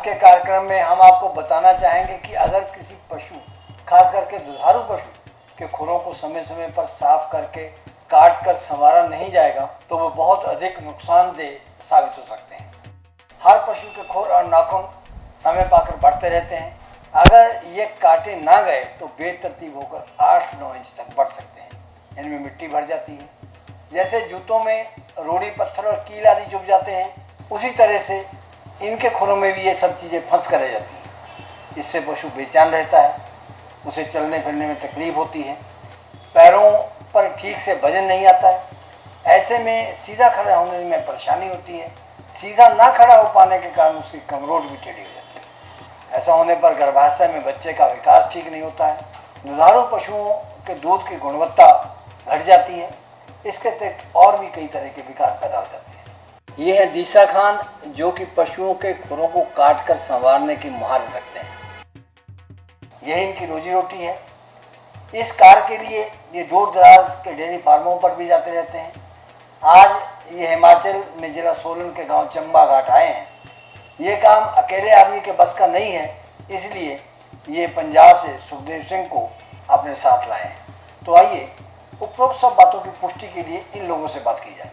के कार्यक्रम में हम आपको बताना चाहेंगे कि अगर किसी पशु, खास करके दुधारू पशु के खुरों को समय समय पर साफ करके काट कर संवारा नहीं जाएगा तो वो बहुत अधिक नुकसानदेह साबित हो सकते हैं। हर पशु के खुर और नाखून समय पाकर बढ़ते रहते हैं। अगर ये काटे ना गए तो बेतरतीब होकर 8-9 इंच तक बढ़ सकते हैं। इनमें मिट्टी भर जाती है। जैसे जूतों में रोड़ी, पत्थर और कील आदि चुभ जाते हैं, उसी तरह से इनके खुरों में भी ये सब चीज़ें फंस कर रह जाती हैं। इससे पशु बेचैन रहता है, उसे चलने फिरने में तकलीफ होती है, पैरों पर ठीक से वजन नहीं आता है। ऐसे में सीधा खड़ा होने में परेशानी होती है। सीधा ना खड़ा हो पाने के कारण उसकी कमरोट भी टेढ़ी हो जाती है। ऐसा होने पर गर्भावस्था में बच्चे का विकास ठीक नहीं होता है। दुधारू पशुओं के दूध की गुणवत्ता घट जाती है। इसके अतिरिक्त और भी कई तरह के विकार पैदा हो जाते हैं। ये है दीसा खान, जो कि पशुओं के खुरों को काट कर संवारने की महारत रखते हैं। यही इनकी रोजी रोटी है। इस कार्य के लिए ये दूर दराज के डेयरी फार्मों पर भी जाते रहते हैं। आज ये हिमाचल में जिला सोलन के गांव चंबा घाट आए हैं। ये काम अकेले आदमी के बस का नहीं है, इसलिए ये पंजाब से सुखदेव सिंह को अपने साथ लाए हैं। तो आइए उपरोक्त सब बातों की पुष्टि के लिए इन लोगों से बात की जाए।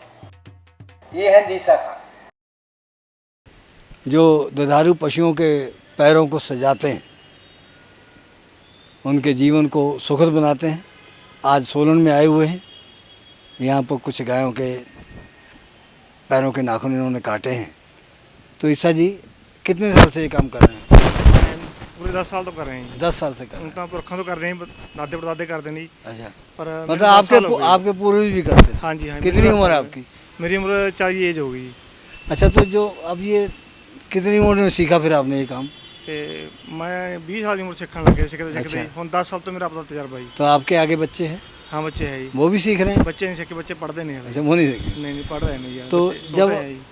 ये है दीसा खान, जो दुधारू पशुओं के पैरों को सजाते हैं, उनके जीवन को सुखद बनाते हैं। आज सोलन में आए हुए हैं। यहाँ पर कुछ गायों के पैरों के नाखून इन्होंने काटे हैं। तो ईसा जी कितने साल से ये काम कर रहे हैं? पूरे 10 साल तो कर रहे हैं। 10 साल से कर रहे हैं। उनका पुरखा तो कर रहे हैं, दादे परदादे करते नहीं। अच्छा, पर मतलब आपके पूर्वज भी करते थे? हाँ जी, हाँ। कितनी उम्र है आपकी? मेरी उम्र 40 एज हो गई। अच्छा, तो जो अब ये कितनी उम्र में सीखा फिर आपने ये काम? मैं 20 साल की उम्र सीखने लगे, सीखते हम 10 साल तो मेरा अपना तजर्बा ही। तो आपके आगे बच्चे हैं? हाँ, बच्चे हैं। वो भी सीख रहे हैं? बच्चे नहीं सीखे, बच्चे पढ़ते नहीं हैं। अच्छा, वो नहीं सीखे? नहीं, पढ़ रहे नहीं।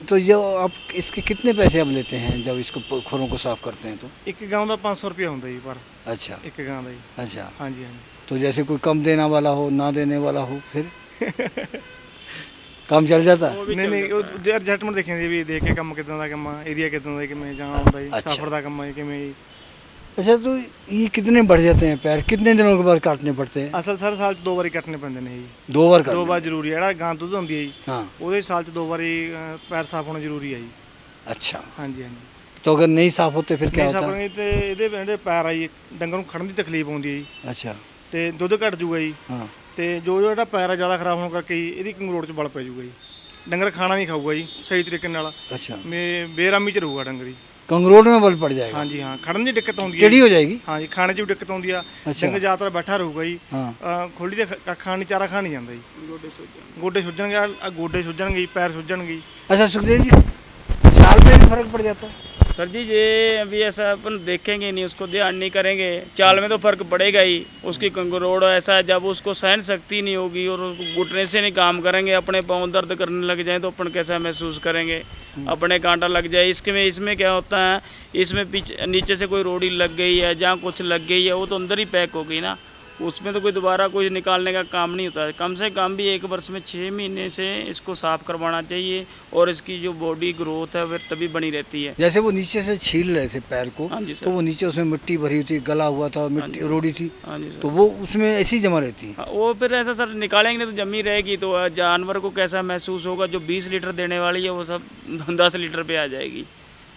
तो जब आप इसके कितने पैसे आप लेते हैं जब इसको खुरों को साफ करते हैं? तो एक गाँव का 500 रुपया होता है पर। अच्छा, एक गाँव का ही। अच्छा, हाँ जी, हाँ जी। तो जैसे कोई कम देने वाला हो, ना देने वाला हो, फिर काम चल जाता है? नहीं, एडजस्टमेंट देखेंगे भी, देख के कम कितना दा कम, एरिया कितना दा किमें जहाँ होता है, सफर दा कम है किमें। अच्छा, तो ये कितने बढ़ जाते हैं पैर? कितने दिनों के बाद काटने पड़ते हैं? असल सर साल 2 बारी कटने पैंदे ने जी। 2 बार? 2 बार जरूरी है। गां दुध होंदी है जी, हाँ, ਉਹਦੇ साल 2 बारी पैर साफ होना जरूरी है जी। अच्छा, हाँ जी, हाँ जी। तो अगर नहीं साफ होते फिर क्या नहीं होता साफ है? होंगे तो ਇਹਦੇ पैर आई डंगर ਨੂੰ ਖੜਨ ਦੀ ਤਕਲੀਫ ਆਉਂਦੀ ਹੈ ਜੀ, अच्छा, ਤੇ ਦੁੱਧ ਘਟ ਜੂਗਾ ਜੀ। हाँ, ਤੇ ਜੋ ਜਿਹੜਾ ਪੈਰ ਆ ਜ਼ਿਆਦਾ ਖਰਾਬ ਹੋਣ ਕਰਕੇ ਜੀ ਇਹਦੀ ਕੰਗਰੋੜ 'ਚ ਬਲ ਪੈ ਜੂਗਾ ਜੀ। ਡੰਗਰ ਖਾਣਾ ਨਹੀਂ ਖਾਊਗਾ ਜੀ ਸਹੀ ਤਰੀਕੇ ਨਾਲ। अच्छा, ਬੇਰਾਮੀ 'ਚ ਰਹੂਗਾ ਡੰਗਰ ਜੀ। कंगरोट में बल पड़ जाएगा? हाँ जी, हाँ। खड़न ਦੀ ਦਿੱਕਤ ਆਉਂਦੀ ਹੈ, टेढ़ी हो जाएगी? हाँ जी। खाने 'ਚ ਵੀ ਦਿੱਕਤ ਆਉਂਦੀ ਆ। अच्छा, ਡੰਗਰ ਜ਼ਿਆਦਾਤਰ ਬੈਠਾ ਰਹੂਗਾ ਜੀ। हाँ, ਖੋਲੀ ਦੇ ਖਾਣ ਨਹੀਂ, ਚਾਰਾ ਖਾ ਨਹੀਂ ਜਾਂਦਾ ਜੀ। ਗੋਡੇ ਸੁੱਜਣਗੇ, ਗੋਡੇ ਸੁੱਜਣਗੇ ਜੀ, ਪੈਰ ਸੁੱਜਣਗੇ ਜੀ। अच्छा सुखदेव जी, चाल पे भी फर्क पड़ जाता है? सर जी, ये अभी ऐसा अपन देखेंगे नहीं, उसको ध्यान नहीं करेंगे, चाल में तो फ़र्क पड़ेगा ही। उसकी कंगरोड़ ऐसा है, जब उसको सहन शक्ति नहीं होगी और घुटने से नहीं काम करेंगे, अपने पाँव दर्द करने लग जाए तो अपन कैसा महसूस करेंगे? अपने कांटा लग जाए। इसमें क्या होता है, इसमें पीछे नीचे से कोई रोड़ी लग गई है, जहाँ कुछ लग गई है, वो तो अंदर ही पैक हो गई ना, उसमें तो कोई दोबारा कोई निकालने का काम नहीं होता है। कम से कम भी 1 वर्ष में 6 महीने से इसको साफ़ करवाना चाहिए और इसकी जो बॉडी ग्रोथ है वह तभी बनी रहती है। जैसे वो नीचे से छील रहे थे पैर को, हाँ जी सर। तो वो नीचे उसमें मिट्टी भरी थी, गला हुआ था, मिट्टी रोड़ी थी, हाँ जी सर। तो वो उसमें ऐसी जमा रहती है? हाँ, वो फिर ऐसा सर निकालेंगे नहीं तो जमी रहेगी, तो जानवर को कैसा महसूस होगा? जो 20 लीटर देने वाली है वो सब 10 लीटर पे आ जाएगी।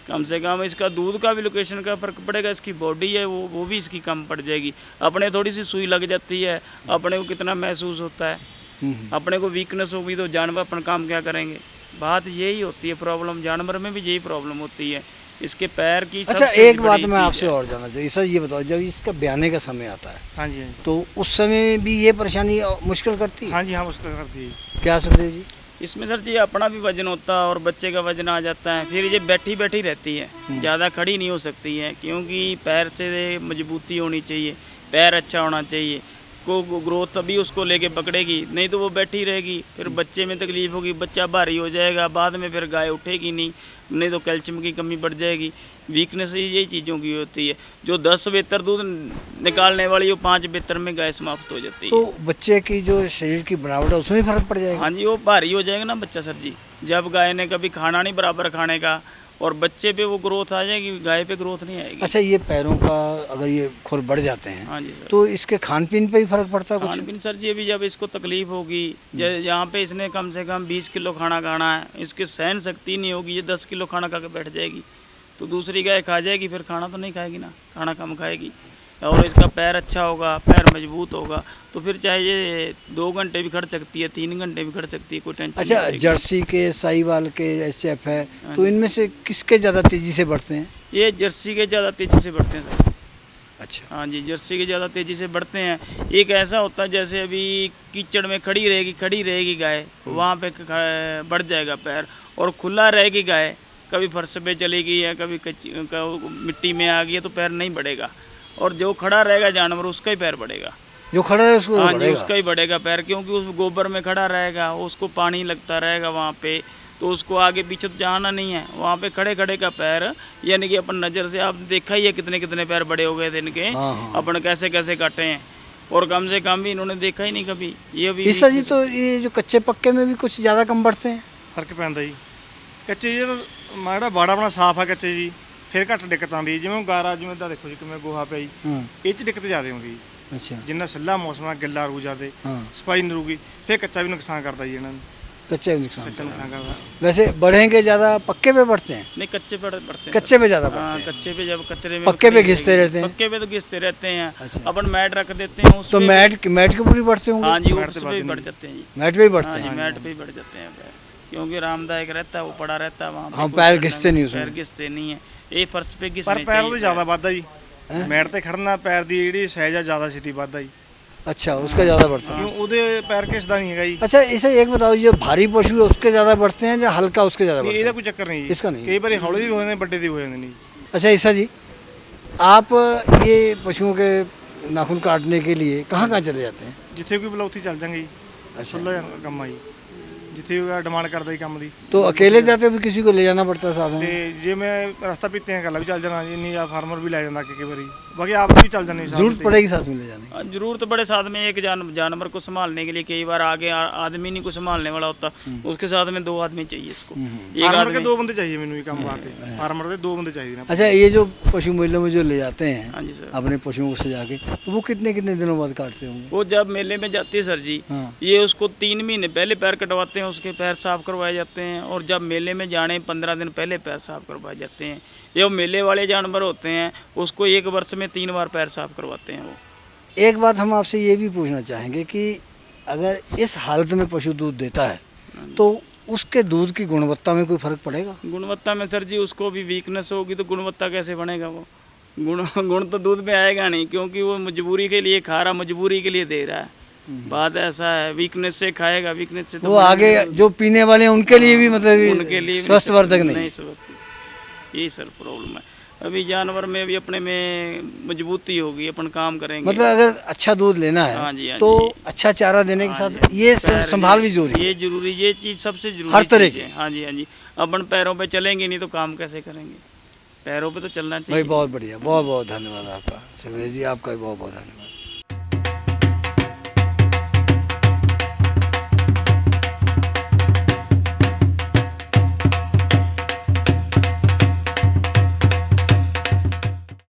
कम से कम इसका दूध का भी लोकेशन का फ़र्क पड़ेगा। इसकी बॉडी है वो भी इसकी कम पड़ जाएगी। अपने थोड़ी सी सुई लग जाती है, अपने को कितना महसूस होता है। अपने को वीकनेस होगी तो जानवर अपन काम क्या करेंगे? बात यही होती है प्रॉब्लम। जानवर में भी यही प्रॉब्लम होती है, इसके पैर की। अच्छा, एक बात मैं आपसे और जानना चाहिए सर, ये बताओ, जब इसका ब्याने का समय आता है, हाँ जी, हाँ जी। तो उस समय भी ये परेशानी मुश्किल करती है? हाँ जी, हाँ, मुश्किल करती है। क्या सुखदेव जी? इसमें सर जी अपना भी वजन होता है और बच्चे का वजन आ जाता है। फिर ये बैठी बैठी रहती है, ज़्यादा खड़ी नहीं हो सकती है, क्योंकि पैर से मजबूती होनी चाहिए, पैर अच्छा होना चाहिए। को ग्रोथ तभी उसको लेके पकड़ेगी, नहीं तो वो बैठी रहेगी। फिर बच्चे में तकलीफ होगी, बच्चा भारी हो जाएगा, बाद में फिर गाय उठेगी नहीं तो कैल्शियम की कमी बढ़ जाएगी। वीकनेस यही चीज़ों की होती है। जो 10 बेहतर दूध निकालने वाली वो 5 बेहतर में गाय समाप्त हो जाती है। तो बच्चे की जो शरीर की बनावट है उसमें भी फर्क पड़ जाएगा? हाँ जी, वो भारी हो जाएगा ना बच्चा सर जी। जब गाय ने कभी खाना नहीं बराबर खाने का और बच्चे पे वो ग्रोथ आ जाएगी, गाय पे ग्रोथ नहीं आएगी। अच्छा, ये पैरों का अगर ये खुर बढ़ जाते हैं हाँ जी सर। तो इसके खान पीन पे ही फर्क पड़ता है कुछ? खान पीन सर जी, अभी जब इसको तकलीफ होगी, यहाँ पे इसने कम से कम 20 किलो खाना खाना है, इसकी सहन शक्ति नहीं होगी, ये 10 किलो खाना खा के बैठ जाएगी, तो दूसरी गाय खा जाएगी, फिर खाना तो नहीं खाएगी ना, खाना कम खाएगी। और इसका पैर अच्छा होगा, पैर मजबूत होगा, तो फिर चाहे ये 2 घंटे भी खड़ सकती है, 3 घंटे भी खड़ सकती है, कोई टेंशन अच्छा, नहीं। जर्सी के, साहीवाल के, एचएफ है, तो इनमें से किसके ज़्यादा तेज़ी से बढ़ते हैं? ये जर्सी के ज़्यादा तेज़ी से बढ़ते हैं सर। अच्छा। हाँ जी, जर्सी के ज़्यादा तेज़ी से बढ़ते हैं। एक ऐसा होता है जैसे अभी कीचड़ में खड़ी रहेगी गाय, वहाँ पे बढ़ जाएगा पैर, और खुला रहेगी गाय, कभी फर्श पे चलेगी या कभी मिट्टी में आ गई है तो पैर नहीं बढ़ेगा, और जो खड़ा रहेगा जानवर उसका ही पैर बढ़ेगा। जो खड़ा है उसको हाँ जी, बढ़ेगा? उसका ही बढ़ेगा पैर, क्योंकि उस गोबर में खड़ा रहेगा, उसको पानी लगता रहेगा वहाँ पे, तो उसको आगे पीछे तो जाना नहीं है, वहाँ पे खड़े खड़े का पैर, यानी कि अपन नज़र से आप देखा ही है कितने कितने पैर बड़े हो गए थे इनके। हाँ। अपन कैसे कैसे काटे हैं, और कम से कम भी इन्होंने देखा ही नहीं कभी। ये भी ईसा जी, तो ये जो कच्चे पक्के में भी कुछ ज़्यादा कम बढ़ते हैं? ਫਰਕ ਪੈਂਦਾ ਜੀ। ਕੱਚੇ ਜੀ ਤਾਂ ਜਿਹੜਾ ਬਾੜਾ ਆਪਣਾ ਸਾਫ਼ ਆ ਕੱਚੇ ਜੀ, ਫਿਰ ਘੱਟ ਦਿੱਕਤ ਆਉਂਦੀ। ਜਿਵੇਂ ਗਾਰਾ, ਜਿਵੇਂ ਦਾ ਦੇਖੋ ਜੀ ਕਿਵੇਂ ਗੋਹਾ ਪਿਆ ਜੀ, हाँ। ਇਹ 'ਚ ਦਿੱਕਤ ਜ਼ਿਆਦਾ ਆਉਂਦੀ ਜੀ। अच्छा। ਜਿੰਨਾ ਸਿੱਲਾ ਮੌਸਮ ਆ, ਗਿੱਲਾ ਰੂ ਜ਼ਿਆਦੇ, हाँ। ਸਫਾਈ ਨਹੀਂ ਰਹੂਗੀ, ਫਿਰ ਕੱਚਾ ਵੀ ਨੁਕਸਾਨ ਕਰਦਾ ਜੀ ਇਹਨਾਂ ਨੂੰ, कच्चे में नुकसान ਕੱਚਾ ਨੁਕਸਾਨ करता। वैसे बढ़ेंगे ज़्यादा पक्के पे बढ़ते हैं? नहीं, कच्चे पे बढ़ते हैं। कच्चे पे ज़्यादा हाँ, बढ़ते हैं? कच्चे पे जब कचरे में पक्के पे खड़ी घिसते रहेगी, रहते हैं? पक्के पे तो घिसते रहते हैं। अच्छा। अपन मैट रख देते हैं उस तो पे। मैट के ऊपर भी बढ़ते होंगे? हाँ जी, मैट उस पे पे भी बढ़ते बढ़ जाते हैं जी। मैट पे ही बढ़ते हाँ जी, हैं? मैट पे ही बढ़ जाते हैं पैर, क्योंकि आरामदायक रहता है, वो पड़ा रहता है वहाँ पे, हाँ, कोई पैर चढ़ना घिसते नहीं उसमें। पैर घिसते नहीं है, ये फर्श पे घिसने ਪਰ ਪੈਰ ਉਹਦੇ चाहिए। ਜ਼ਿਆਦਾ ਵੱਧਦਾ ਜੀ, ਮੈਟ ਤੇ ਖੜਨਾ ਪੈਰ ਦੀ ਜਿਹੜੀ ਸਾਈਜ਼ ਆ ਜ਼ਿਆਦਾ ਛੇਤੀ ਵੱਧਦਾ ਜੀ, अच्छा, उसका ज़्यादा बढ़ता है। ਕਿਉਂ ਉਹਦੇ ਪੈਰ ਘਿਸਦਾ ਨਹੀਂ ਹੈਗਾ ਜੀ। अच्छा, इसे एक बताओ, ये भारी पशु है उसके ज़्यादा बढ़ते हैं या हल्का उसके ज़्यादा ਨਹੀਂ, बढ़ते ਇਹਦਾ हैं? ਕੋਈ ਚੱਕਰ ਨਹੀਂ ਜੀ, इसका नहीं। ਕਈ ਵਾਰੀ ਹੌਲੇ ਵੀ ਹੋ ਜਾਂਦੇ, ਵੱਡੇ ਦੇ ਹੋ ਜਾਂਦੇ ਨਹੀਂ। अच्छा ईसा जी, आप ये पशुओं के नाखून काटने के लिए कहाँ कहाँ चले जाते हैं? ਜਿੱਥੇ ਕੋਈ ਬੁਲਾ ਉੱਥੇ ਚੱਲ ਜਾਂਗੇ ਜੀ, अच्छा। ਖੁੱਲ੍ਹਾ ਕੰਮ ਆ ਜੀ, ਜਿੱਥੇ ਉਹ ਡਿਮਾਂਡ ਕਰਦਾ ਜੀ ਕੰਮ ਦੀ। तो अकेले जाते हो, किसी को ले जाना पड़ता है साथ ਤੇ में? ਜੇ ਮੈਂ ਰਸਤਾ ਪੀਤੇ ਆ ਕੱਲਾ ਵੀ ਚੱਲ ਜਾਣਾ ਜੀ, ਨਹੀਂ ਆ ਫਾਰਮਰ ਵੀ ਲੈ ਜਾਂਦਾ ਕਈ ਵਾਰੀ, ਬਾਕੀ ਆਪ ਵੀ ਚੱਲ ਜਾਂਦੇ ਜੀ ਸਾਥ जरूरत ਤੇ। पड़ेगी साथ में ले जाने की? हाँ, जरूरत बड़े साथ में एक जानवर को संभालने के लिए कई बार आगे आदमी नहीं को संभालने वाला होता, उसके साथ में 2 आदमी चाहिए इसको। एक फार्मर के आदमी। 2 बंदे चाहिए मैंने ये काम वाके, फार्मर के 2 बंदे चाहिए ना। अच्छा, ये जो पशु मेलों में जो ले जाते हैं हाँ जी सर। अपने पशुओं को सजा के, तो वो कितने कितने दिनों बाद काटते होंगे? वो जब मेले में जाती है सर जी, हाँ। ये उसको 3 महीने पहले पैर कटवाते हैं, उसके पैर साफ करवाए जाते हैं, और जब मेले में जाने 15 दिन पहले पैर साफ करवाए जाते हैं। ये मेले वाले जानवर होते हैं, उसको 1 वर्ष में 3 बार पैर साफ करवाते हैं वो। एक बात हम आपसे ये भी पूछना चाहेंगे कि अगर इस हालत में पशु दूध देता है तो उसके दूध की गुणवत्ता में कोई फर्क पड़ेगा? गुणवत्ता में सर जी उसको भी वीकनेस होगी तो गुणवत्ता कैसे बनेगा वो? गुण तो दूध में आएगा नहीं, क्योंकि वो मजबूरी के लिए खा रहा, मजबूरी के लिए दे रहा है। बात ऐसा है, वीकनेस से खाएगा, वीकनेस से तो वो आगे जो पीने वाले हैं उनके लिए भी मतलब उनके लिए भी स्वस्थवर्धक नहीं? नहीं स्वस्थ, यही सर प्रॉब्लम है। अभी जानवर में भी अपने में मजबूती होगी, अपन काम करेंगे। मतलब अगर अच्छा दूध लेना है हाँ जी, हाँ तो जी। अच्छा चारा देने के हाँ साथ जी, ये पैर संभाल भी जरूरी ये है। जरूरी, ये चीज़ सबसे जरूरी हर तरह चीज़ है। हाँ जी, हाँ जी। अपन पैरों पे चलेंगे नहीं तो काम कैसे करेंगे? पैरों पे तो चलना भाई चाहिए। बहुत बढ़िया, बहुत बहुत धन्यवाद आपका। सुरेश जी, आपका भी बहुत बहुत धन्यवाद।